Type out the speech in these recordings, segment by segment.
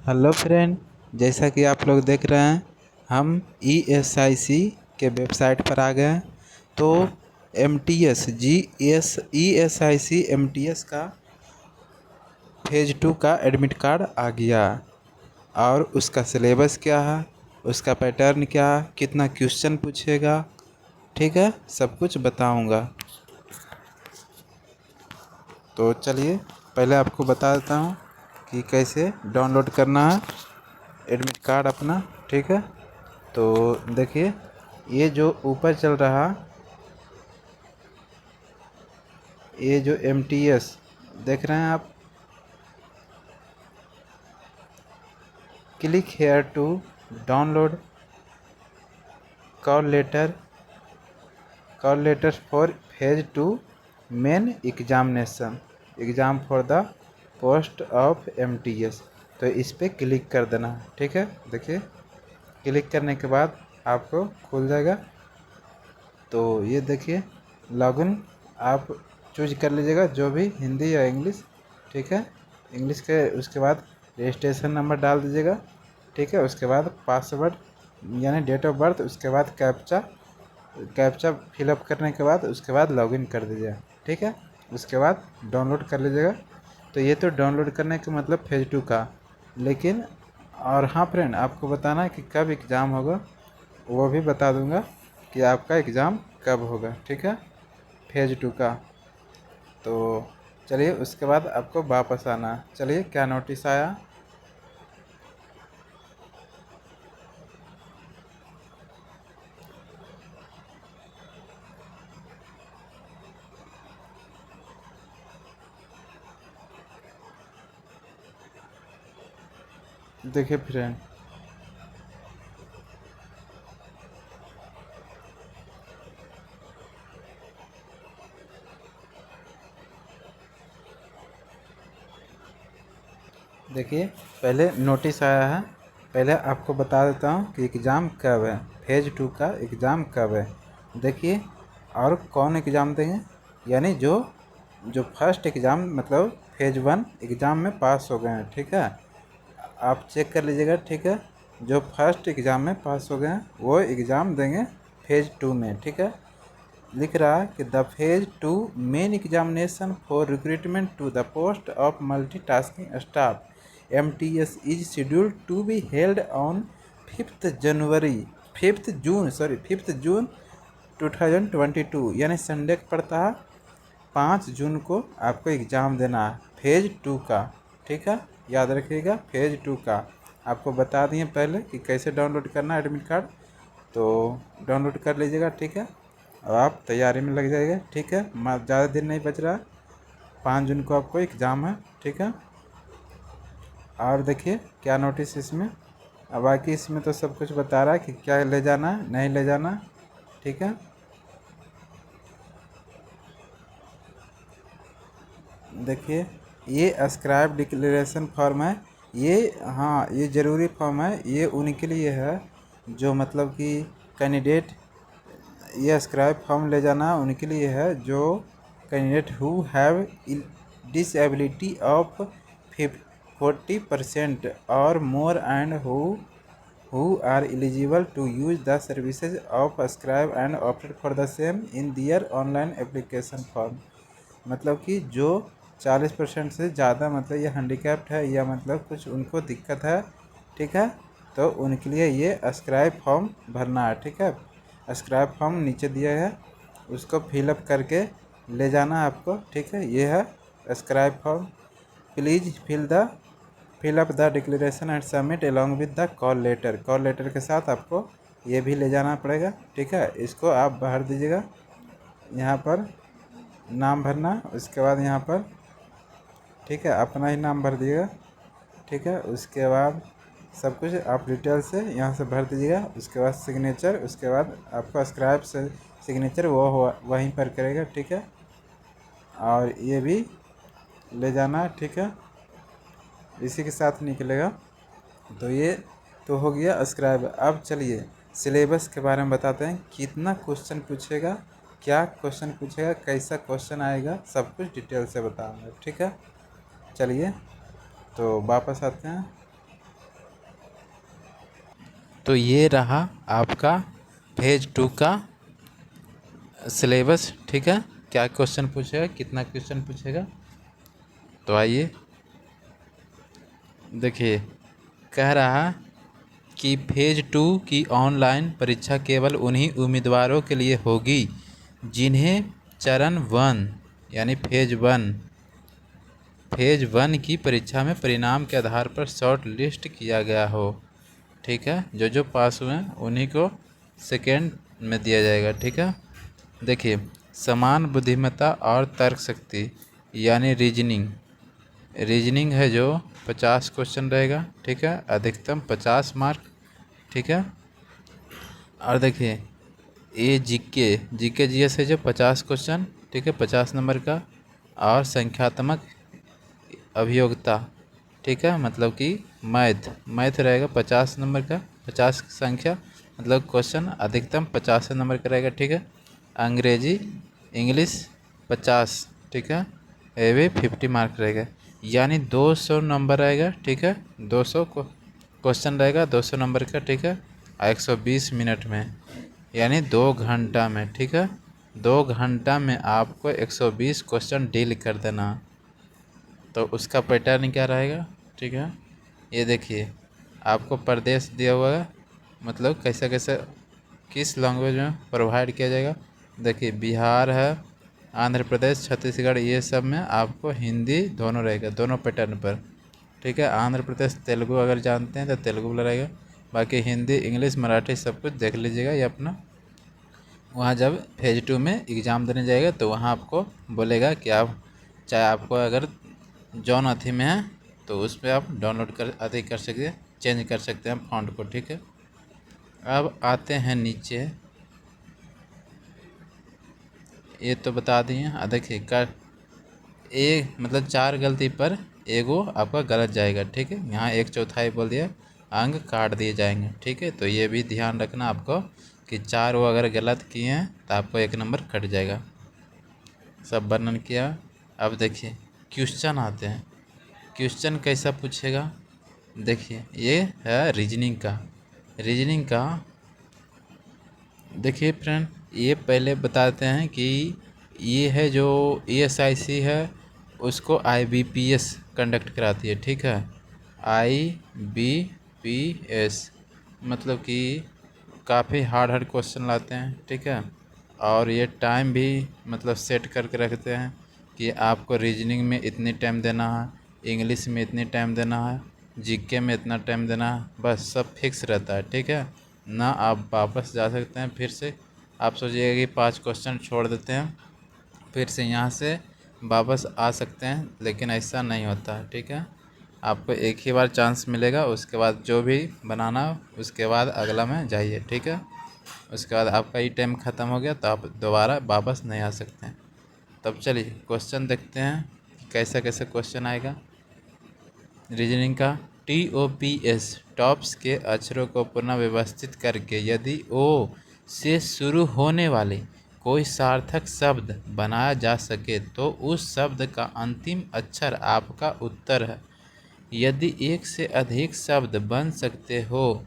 Hello friend, जैसा कि आप लोग देख रहे हैं हम ESIC के वेबसाइट पर आ गए हैं। तो ESIC MTS का फेज 2 का एडमिट कार्ड आ गया और उसका सिलेबस क्या है, उसका पैटर्न क्या है, कितना क्वेश्चन पूछेगा, ठीक है, सब कुछ बताऊंगा। तो चलिए पहले आपको बता देता हूँ कि कैसे डाउनलोड करना है एडमिट कार्ड अपना, ठीक है। तो देखिए, ये जो ऊपर चल रहा, ये जो MTS देख रहे हैं आप, click here to download call letter for phase 2 main exam for the post of MTS। तो इस पर क्लिक कर देना, ठीक है। देखिए, क्लिक करने के बाद आपको खुल जाएगा। तो ये देखिए, लॉगिन आप चूज कर लीजिएगा, जो भी, हिंदी या इंग्लिश, ठीक है। इंग्लिश के उसके बाद रजिस्ट्रेशन नंबर डाल दीजिएगा, ठीक है। उसके बाद पासवर्ड यानी डेट ऑफ बर्थ, उसके बाद कैप्चा फिलअप करने के बाद उसके बाद लॉगिन कर दीजिएगा, ठीक है। उसके बाद डाउनलोड कर लीजिएगा। तो ये तो डाउनलोड करने का मतलब फेज 2 का, लेकिन और हाँ फ्रेंड, आपको बताना है कि कब एग्ज़ाम होगा, वो भी बता दूंगा कि आपका एग्ज़ाम कब होगा, ठीक है, फेज 2 का। तो चलिए, उसके बाद आपको वापस आना। चलिए, क्या नोटिस आया। देखिए फ्रेंड, देखिए, पहले नोटिस आया है। पहले आपको बता देता हूँ कि एग्ज़ाम कब है, फेज 2 का एग्ज़ाम कब है। देखिए, और कौन एग्ज़ाम देंगे, यानी जो जो फर्स्ट एग्ज़ाम मतलब फेज 1 एग्ज़ाम में पास हो गए हैं, ठीक है। आप चेक कर लीजिएगा, ठीक है। जो फर्स्ट एग्ज़ाम में पास हो गए हैं वो एग्ज़ाम देंगे फेज 2 में, ठीक है। लिख रहा है कि the phase 2 main examination for recruitment to the post of multitasking staff MTS is scheduled to be held on 5th June 2022, यानी संडे को पड़ता है। 5 जून को आपको एग्ज़ाम देना है फेज 2 का, ठीक है। याद रखिएगा, फेज 2 का। आपको बता दिए पहले कि कैसे डाउनलोड करना है एडमिट कार्ड। तो डाउनलोड कर लीजिएगा, ठीक है। अब आप तैयारी में लग जाइएगा, ठीक है। ज़्यादा दिन नहीं बच रहा, 5 जून को आपको एग्ज़ाम है, ठीक है। और देखिए क्या नोटिस इसमें, अब बाकी इसमें तो सब कुछ बता रहा है कि क्या ले जाना है, नहीं ले जाना, ठीक है। देखिए, ये अस्क्राइब डिक्लेरेशन फॉर्म है। ये, हाँ, ये ज़रूरी फॉर्म है। ये उनके लिए है जो मतलब कि कैंडिडेट, ये अस्क्राइब फॉर्म ले जाना उनके लिए है जो candidate who have disability of 40% और more and who are eligible to use the services of ascribe and opted for the same in their online application form। मतलब कि जो 40% से ज़्यादा, मतलब ये हैंडीकैप्ड है या मतलब कुछ उनको दिक्कत है, ठीक है, तो उनके लिए ये अस्क्राइब फॉर्म भरना है, ठीक है। अस्क्राइब फॉर्म नीचे दिया है, उसको फिलअप करके ले जाना है आपको, ठीक है। ये है a scribe form. Please fill up the declaration and submit along with the call letter के साथ आपको ये भी ले जाना पड़ेगा, ठीक है। इसको आप भर दीजिएगा, यहाँ पर नाम भरना, उसके बाद यहाँ पर, ठीक है, अपना ही नाम भर दीजिएगा, ठीक है। उसके बाद सब कुछ आप डिटेल से यहाँ से भर दीजिएगा। उसके बाद सिग्नेचर, उसके बाद आपका स्क्राइब से सिग्नेचर वो वहीं पर करेगा, ठीक है। और ये भी ले जाना, ठीक है, इसी के साथ निकलेगा। तो ये तो हो गया स्क्राइब। अब चलिए सिलेबस के बारे में बताते हैं, कितना क्वेश्चन पूछेगा, क्या क्वेश्चन पूछेगा, कैसा क्वेश्चन आएगा, सब कुछ डिटेल से बताऊंगा, ठीक है। चलिए, तो वापस आते हैं। तो ये रहा आपका फेज 2 का सिलेबस। ठीक है, क्या क्वेश्चन पूछेगा, कितना क्वेश्चन पूछेगा, तो आइए देखिए। कह रहा कि फेज 2 की ऑनलाइन परीक्षा केवल उन्हीं उम्मीदवारों के लिए होगी जिन्हें चरण 1 यानी फेज 1 की परीक्षा में परिणाम के आधार पर शॉर्ट लिस्ट किया गया हो। ठीक है, जो पास हुए हैं उन्हीं को सेकेंड में दिया जाएगा। ठीक है, देखिए समान बुद्धिमत्ता और तर्क शक्ति यानी रीजनिंग है जो 50 क्वेश्चन रहेगा। ठीक है, अधिकतम 50 मार्क। ठीक है, और देखिए ये जीके जीएस है जो 50 क्वेश्चन। ठीक है, 50 नंबर का। और संख्यात्मक अभियोगिता, ठीक है, मतलब कि मैथ रहेगा 50 नंबर का, 50 संख्या मतलब क्वेश्चन अधिकतम 50 नंबर का रहेगा। ठीक है, अंग्रेजी इंग्लिश 50। ठीक है, ये भी 50 मार्क रहेगा, यानी 200 नंबर रहेगा। ठीक है, 200 क्वेश्चन रहेगा 200 नंबर का। ठीक है, 120 मिनट में यानी 2 घंटा में। ठीक है, 2 घंटा में आपको 120 क्वेश्चन डील कर देना। तो उसका पैटर्न क्या रहेगा। ठीक है, ये देखिए आपको प्रदेश दिया हुआ है, मतलब कैसे कैसे किस लैंग्वेज में प्रोवाइड किया जाएगा। देखिए बिहार है, आंध्र प्रदेश, छत्तीसगढ़, ये सब में आपको हिंदी दोनों रहेगा, दोनों पैटर्न पर। ठीक है, आंध्र प्रदेश तेलुगु अगर जानते हैं तो तेलुगु वाला रहेगा, बाकी हिंदी इंग्लिश मराठी सब कुछ देख लीजिएगा। ये अपना वहाँ जब फेज 2 में एग्ज़ाम देने जाएगा तो वहाँ आपको बोलेगा कि आप चाहे आपको अगर जौन अथी में है तो उस पर आप डाउनलोड कर सकते हैं, चेंज कर सकते हैं फ़ॉन्ट को। ठीक है, अब आते हैं नीचे, ये तो बता दिए। देखिए कर एक मतलब 4 गलती पर एगो आपका गलत जाएगा। ठीक है, यहाँ 1/4 बोल दिया, अंक काट दिए जाएंगे। ठीक है, तो ये भी ध्यान रखना आपको कि 4 वो अगर गलत किए हैं तो आपको 1 नंबर कट जाएगा। सब वर्णन किया। अब देखिए क्वेश्चन आते हैं, क्वेश्चन कैसा पूछेगा। देखिए ये है रीजनिंग का। देखिए फ्रेंड, ये पहले बताते हैं कि ये है जो ESIC है उसको IBPS कंडक्ट कराती है। ठीक है, IBPS मतलब कि काफ़ी हार्ड क्वेश्चन लाते हैं। ठीक है, और ये टाइम भी मतलब सेट करके रखते हैं कि आपको रीजनिंग में इतनी टाइम देना है, इंग्लिश में इतनी टाइम देना है, जीके में इतना टाइम देना है, बस सब फिक्स रहता है। ठीक है ना, आप वापस जा सकते हैं फिर से। आप सोचिएगा कि 5 क्वेश्चन छोड़ देते हैं, फिर से यहाँ से वापस आ सकते हैं, लेकिन ऐसा नहीं होता है। ठीक है, आपको एक ही बार चांस मिलेगा, उसके बाद जो भी बनाना उसके बाद अगला में जाइए। ठीक है, उसके बाद आपका ये टाइम ख़त्म हो गया तो आप दोबारा वापस नहीं आ सकते हैं। तब चलिए क्वेश्चन देखते हैं कि कैसा कैसा क्वेश्चन आएगा रीजनिंग का। TOPS टॉप्स के अक्षरों को पुनः व्यवस्थित करके यदि O से शुरू होने वाले कोई सार्थक शब्द बनाया जा सके तो उस शब्द का अंतिम अक्षर आपका उत्तर है। यदि एक से अधिक शब्द बन सकते हो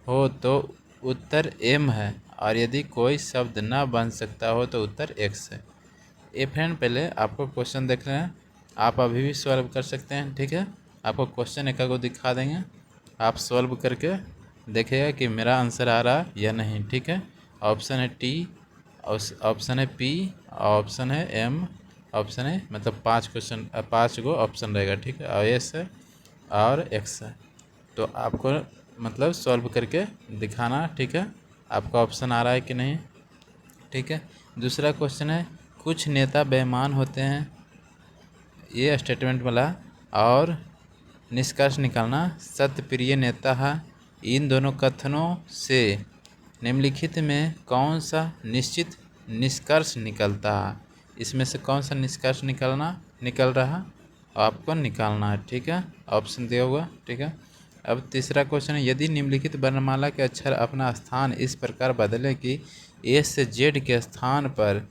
तो उत्तर M है, और यदि कोई शब्द ना बन सकता हो तो उत्तर X है। ये फ्रेंड पहले आपको क्वेश्चन देख रहे हैं, आप अभी भी सॉल्व कर सकते हैं। ठीक है, आपको क्वेश्चन एक को दिखा देंगे, आप सॉल्व करके देखिएगा कि मेरा आंसर आ रहा है या नहीं। ठीक है, ऑप्शन है T, ऑप्शन है P, ऑप्शन है M, ऑप्शन है मतलब 5 क्वेश्चन 5 गो ऑप्शन रहेगा। ठीक है, और S है और X है, तो आपको मतलब सॉल्व करके दिखाना। ठीक है, आपका ऑप्शन आ रहा है कि नहीं। ठीक है, दूसरा क्वेश्चन है कुछ नेता बेईमान होते हैं, ये स्टेटमेंट वाला, और निष्कर्ष निकालना सत्यप्रिय नेता है। इन दोनों कथनों से निम्नलिखित में कौन सा निश्चित निष्कर्ष निकलता है, इसमें से कौन सा निष्कर्ष निकल रहा आपको निकालना है। ठीक है, ऑप्शन दिया हुआ। ठीक है, अब तीसरा क्वेश्चन है यदि निम्नलिखित वर्णमाला के अक्षर अपना स्थान इस प्रकार बदले कि A से Z के स्थान पर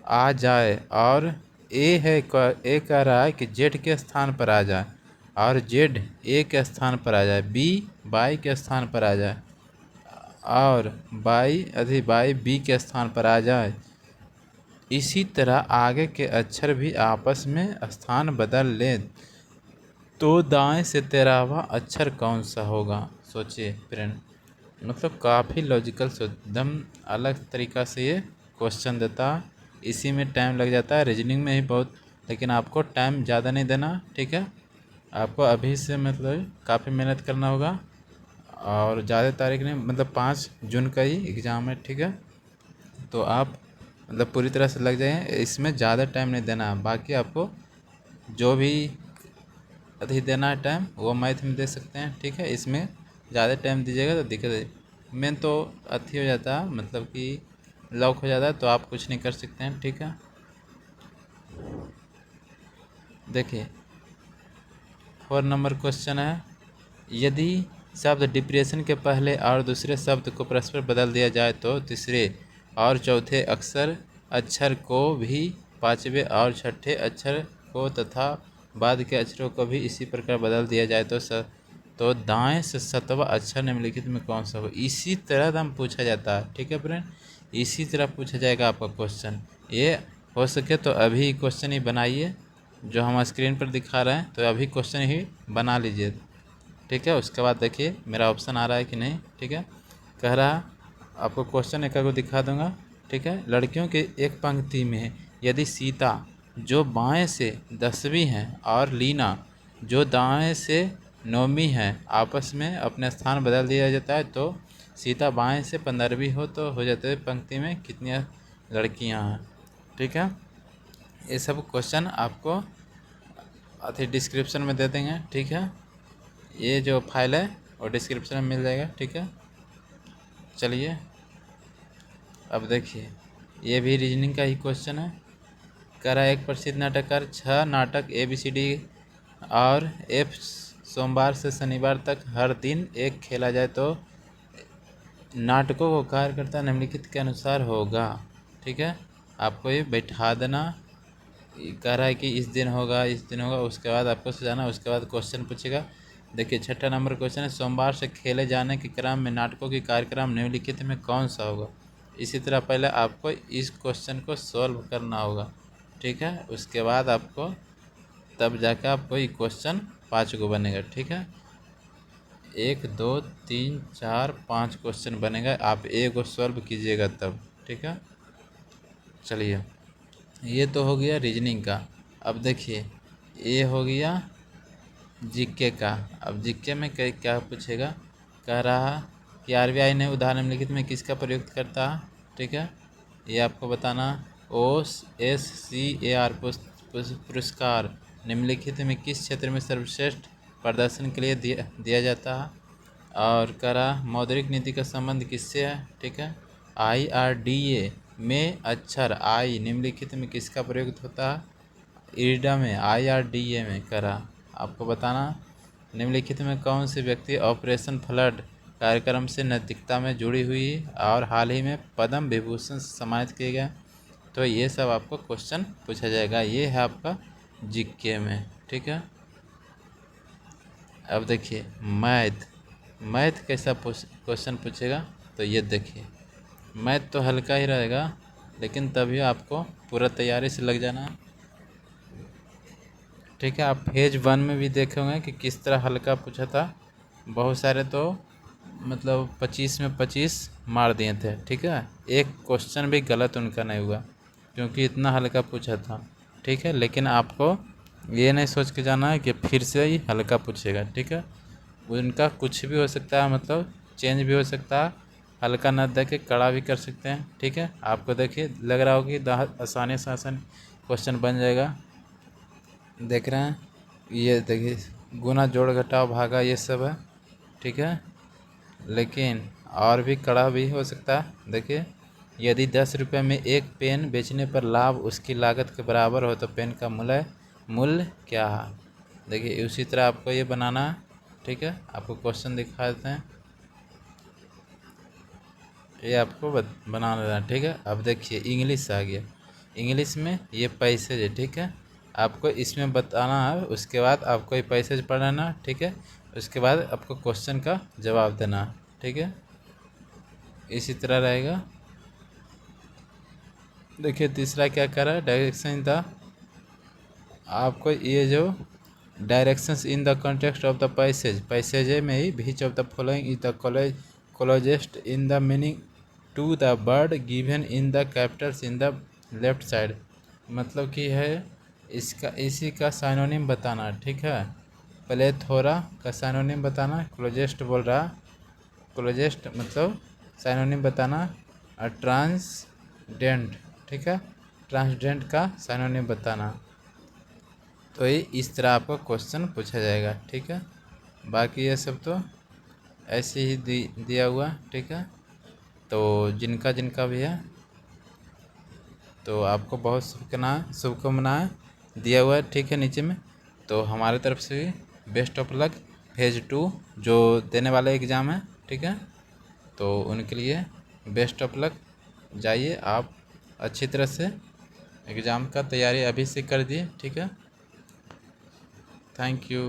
आ जाए, और ए कह रहा है कि Z के स्थान पर आ जाए, और जेड ए के स्थान पर आ जाए, बी वाई के स्थान पर आ जाए और वाई बी के स्थान पर आ जाए, इसी तरह आगे के अक्षर भी आपस में स्थान बदल लें, तो दाएं से 13वां अक्षर कौन सा होगा। सोचिए फ्रेंड, मतलब काफ़ी लॉजिकल एकदम अलग तरीक़ा से ये क्वेश्चन देता। इसी में टाइम लग जाता है, रीजनिंग में ही बहुत, लेकिन आपको टाइम ज़्यादा नहीं देना, ठीक है। आपको अभी से मतलब काफ़ी मेहनत करना होगा और ज़्यादा तारीख नहीं, मतलब 5 जून का ही एग्ज़ाम है, ठीक है। तो आप मतलब पूरी तरह से लग जाए, इसमें ज़्यादा टाइम नहीं देना। बाकी आपको जो भी अधिक देना है टाइम वो मैथ में दे सकते हैं, ठीक है। इसमें ज़्यादा टाइम दीजिएगा तो दिक्कत मेन तो अथी हो जाता है, मतलब कि लॉक हो जाता है, तो आप कुछ नहीं कर सकते हैं, ठीक है। देखिए 4 नंबर क्वेश्चन है, यदि शब्द डिप्रेशन के पहले और दूसरे शब्द को परस्पर बदल दिया जाए तो तीसरे और चौथे अक्षर को भी पांचवें और छठे अक्षर को तथा बाद के अक्षरों को भी इसी प्रकार बदल दिया जाए तो दाएं से 7वां अक्षर निम्नलिखित में कौन सा हो। इसी तरह हम पूछा जाता है, ठीक है फ्रेंड, इसी तरह पूछा जाएगा आपका क्वेश्चन। ये हो सके तो अभी क्वेश्चन ही बनाइए, जो हम स्क्रीन पर दिखा रहे हैं, तो अभी क्वेश्चन ही बना लीजिए, ठीक है। उसके बाद देखिए मेरा ऑप्शन आ रहा है कि नहीं, ठीक है। कह रहा आपको क्वेश्चन एक को दिखा दूंगा, ठीक है। लड़कियों के एक पंक्ति में यदि सीता जो बाएं से 10वीं है और लीना जो दाएं से 9वीं है आपस में अपने स्थान बदल दिया जाता है, तो सीता बाएं से 15वीं हो तो हो जाते हैं पंक्ति में कितनी लड़कियां हैं, ठीक है। ये सब क्वेश्चन आपको अथी डिस्क्रिप्शन में दे देंगे, ठीक है। ये जो फाइल है वो डिस्क्रिप्शन में मिल जाएगा, ठीक है। चलिए अब देखिए, ये भी रीजनिंग का ही क्वेश्चन है। कह रहा है एक प्रसिद्ध नाटककार 6 नाटक ABCD और F सोमवार से शनिवार तक हर दिन एक खेला जाए तो नाटकों को कार्यकर्ता निम्नलिखित के अनुसार होगा, ठीक है। आपको ये बैठा देना, कह रहा है कि इस दिन होगा, इस दिन होगा, उसके बाद आपको सजाना, उसके बाद क्वेश्चन पूछेगा। देखिए 6ठा नंबर क्वेश्चन है, सोमवार से खेले जाने के क्रम में नाटकों की कार्यक्रम निम्नलिखित में कौन सा होगा। इसी तरह पहले आपको इस क्वेश्चन को सॉल्व करना होगा, ठीक है। उसके बाद आपको तब जाकर आपको ये क्वेश्चन 5 को बनेगा, ठीक है। 1 2 3 4 5 क्वेश्चन बनेगा, आप एक को सॉल्व कीजिएगा तब, ठीक है। चलिए ये तो हो गया रीजनिंग का। अब देखिए ये हो गया जीके का। अब जीके में क्या पूछेगा, कह रहा कि RBI ने उदाहरण निम्नलिखित में किसका प्रयुक्त करता है, ठीक है। ये आपको बताना। OSCAR पुरस्कार निम्नलिखित में किस क्षेत्र में सर्वश्रेष्ठ प्रदर्शन के लिए दिया जाता है। और कह रहा मौद्रिक नीति का संबंध किससे है, ठीक है। IRDA में अक्षर आई निम्नलिखित में किसका प्रयुक्त होता है। इरडा में, IRDA में। करा आपको बताना निम्नलिखित में कौन से व्यक्ति ऑपरेशन फ्लड कार्यक्रम से नैतिकता में जुड़ी हुई और हाल ही में पद्म विभूषण से सम्मानित किए गए। तो ये सब आपको क्वेश्चन पूछा जाएगा, ये है आपका जीके में, ठीक है। अब देखिए मैथ कैसा क्वेश्चन पूछेगा, तो ये देखिए मैथ तो हल्का ही रहेगा, लेकिन तभी आपको पूरा तैयारी से लग जाना, ठीक है। आप फेज 1 में भी देखे होंगे कि किस तरह हल्का पूछा था। बहुत सारे तो मतलब 25 में 25 मार दिए थे, ठीक है। एक क्वेश्चन भी गलत उनका नहीं हुआ क्योंकि इतना हल्का पूछा था, ठीक है। लेकिन आपको ये नहीं सोच के जाना है कि फिर से ही हल्का पूछेगा, ठीक है। उनका कुछ भी हो सकता है, मतलब चेंज भी हो सकता है, हल्का न दे के कड़ा भी कर सकते हैं, ठीक है। आपको देखिए लग रहा हो कि आसानी से आसान क्वेश्चन बन जाएगा। देख रहे हैं, ये देखिए गुना जोड़ घटाव भागा ये सब है, ठीक है। लेकिन और भी कड़ा भी हो सकता है। देखिए यदि 10 रुपये में एक पेन बेचने पर लाभ उसकी लागत के बराबर हो तो पेन का मूल्य क्या है। देखिए उसी तरह आपको ये बनाना है, ठीक है। आपको क्वेश्चन दिखा देते हैं, ये आपको बना लेना, ठीक है। अब देखिए इंग्लिश आ गया। इंग्लिश में ये पैसेज है, ठीक है। आपको इसमें बताना है, उसके बाद आपको ये पैसेज पढ़ना, ठीक है। उसके बाद आपको क्वेश्चन का जवाब देना, ठीक है। इसी तरह रहेगा। देखिए तीसरा क्या कर रहा है, डायरेक्शन द, आपको ये जो directions in the context of the passage में ही which of the following is the closest in the meaning to the word given in the capitals in the left side. मतलब कि है इसका, इसी का साइनोनिम बताना, ठीक है। प्लेथोरा का साइनोनिम बताना, क्लोजेस्ट बोल रहा, क्लोजेस्ट मतलब साइनोनिम बताना, और ट्रांसडेंट, ठीक है, ट्रांसडेंट का साइनोनिम बताना। तो ये इस तरह आपको क्वेश्चन पूछा जाएगा, ठीक है। बाकी ये सब तो ऐसे ही दिया हुआ, ठीक है। तो जिनका जिनका भी है तो आपको बहुत शुभकामनाएं दिया हुआ है, ठीक है, नीचे में। तो हमारे तरफ से भी बेस्ट ऑफ लक। फेज 2 जो देने वाले एग्ज़ाम है, ठीक है, तो उनके लिए बेस्ट ऑफ लक। जाइए आप अच्छी तरह से एग्ज़ाम का तैयारी अभी से कर दिए, ठीक है। Thank you.